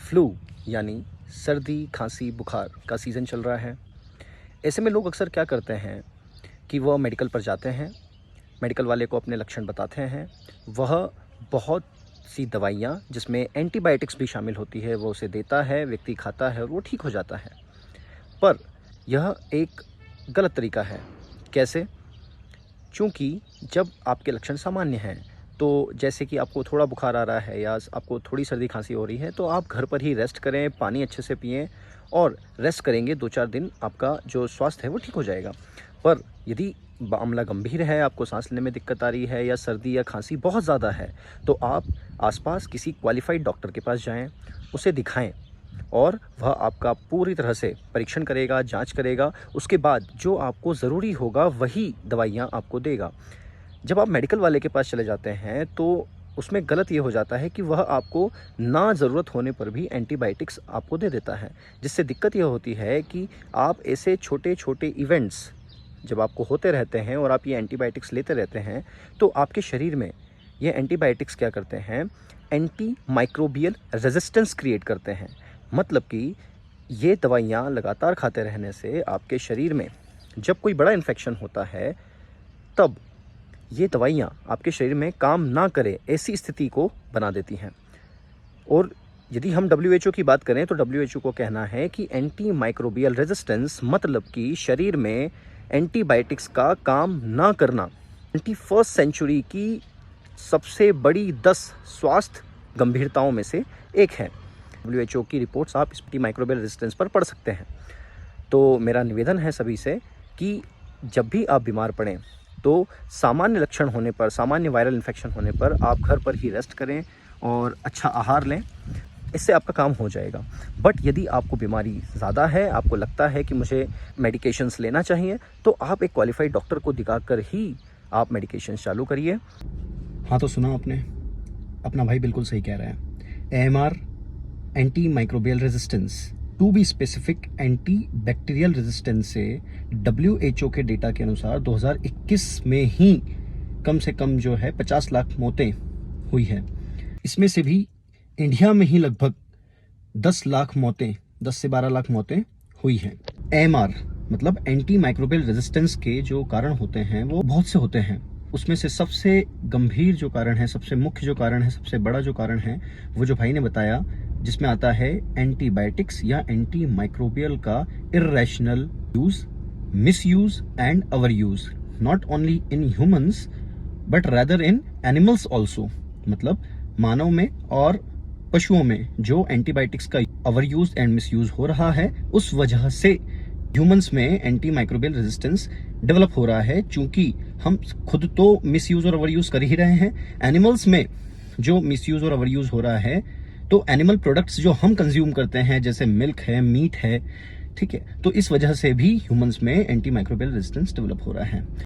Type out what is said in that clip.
Flu यानी सर्दी खांसी बुखार का सीज़न चल रहा है। ऐसे में लोग अक्सर क्या करते हैं कि वह मेडिकल पर जाते हैं, मेडिकल वाले को अपने लक्षण बताते हैं, वह बहुत सी दवाइयाँ जिसमें एंटीबायोटिक्स भी शामिल होती है वो उसे देता है, व्यक्ति खाता है और वो ठीक हो जाता है। पर यह एक गलत तरीका है। कैसे? चूँकि जब आपके लक्षण सामान्य हैं, तो जैसे कि आपको थोड़ा बुखार आ रहा है या आपको थोड़ी सर्दी खांसी हो रही है, तो आप घर पर ही रेस्ट करें, पानी अच्छे से पिएं और रेस्ट करेंगे 2-4 दिन आपका जो स्वास्थ्य है वो ठीक हो जाएगा। पर यदि मामला गंभीर है, आपको सांस लेने में दिक्कत आ रही है या सर्दी या खांसी बहुत ज़्यादा है, तो आप आसपास किसी क्वालिफाइड डॉक्टर के पास जाएँ, उसे दिखाएँ और वह आपका पूरी तरह से परीक्षण करेगा, जाँच करेगा। उसके बाद जो आपको ज़रूरी होगा वही दवाइयाँ आपको देगा। जब आप मेडिकल वाले के पास चले जाते हैं तो उसमें गलत ये हो जाता है कि वह आपको ना ज़रूरत होने पर भी एंटीबायोटिक्स आपको दे देता है। जिससे दिक्कत ये होती है कि आप ऐसे छोटे-छोटे इवेंट्स जब आपको होते रहते हैं और आप ये एंटीबायोटिक्स लेते रहते हैं, तो आपके शरीर में ये एंटीबायोटिक्स क्या करते हैं, एंटी माइक्रोबियल रेजिस्टेंस क्रिएट करते हैं। मतलब कि ये दवाइयाँ लगातार खाते रहने से आपके शरीर में जब कोई बड़ा इन्फेक्शन होता है, तब ये दवाइयाँ आपके शरीर में काम ना करें ऐसी स्थिति को बना देती हैं। और यदि हम डब्ल्यूएचओ की बात करें तो डब्ल्यूएचओ को कहना है कि एंटी माइक्रोबियल रेजिस्टेंस मतलब कि शरीर में एंटीबायोटिक्स का काम ना करना 21st सेंचुरी की सबसे बड़ी 10 स्वास्थ्य गंभीरताओं में से एक है। डब्ल्यूएचओ की रिपोर्ट्स आप एंटी माइक्रोबियल रेजिस्टेंस पर पढ़ सकते हैं। तो मेरा निवेदन है सभी से कि जब भी आप बीमार पड़ें तो सामान्य लक्षण होने पर, सामान्य वायरल इन्फेक्शन होने पर आप घर पर ही रेस्ट करें और अच्छा आहार लें, इससे आपका काम हो जाएगा। बट यदि आपको बीमारी ज़्यादा है, आपको लगता है कि मुझे मेडिकेशंस लेना चाहिए, तो आप एक क्वालिफाइड डॉक्टर को दिखाकर ही आप मेडिकेशंस चालू करिए। हाँ, तो सुना आपने, अपना भाई बिल्कुल सही कह रहा है। AMR anti microbial resistance, to be specific anti bacterial resistance से WHO के डेटा के अनुसार 2021 में ही कम से कम जो है 50 लाख मौतें हुई है। इसमें से भी इंडिया में ही लगभग 10 लाख मौतें, 10 से 12 लाख मौतें हुई हैं। AMR मतलब एंटी माइक्रोबियल रेजिस्टेंस के जो कारण होते हैं वो बहुत से होते हैं। उसमें से सबसे गंभीर जो कारण है, सबसे मुख्य जो कारण है, सबसे बड़ा जो कारण है, वो जो भाई ने बताया, जिसमें आता है एंटीबायोटिक्स या एंटी माइक्रोबियल का irrational use, misuse and over use, not only in humans but rather in animals also. मतलब मानव में और पशुओं में जो एंटीबायोटिक्स का ओवर यूज एंड मिसयूज हो रहा है, उस वजह से ह्यूमंस में एंटी माइक्रोबियल रेजिस्टेंस डेवलप हो रहा है। चूंकि हम खुद तो मिसयूज और ओवर यूज कर ही रहे हैं, एनिमल्स में जो मिसयूज और ओवर यूज हो रहा है, तो एनिमल प्रोडक्ट्स जो हम कंज्यूम करते हैं जैसे मिल्क है, मीट है, ठीक है, तो इस वजह से भी ह्यूमंस में एंटी माइक्रोबियल रेजिस्टेंस डेवलप हो रहा है।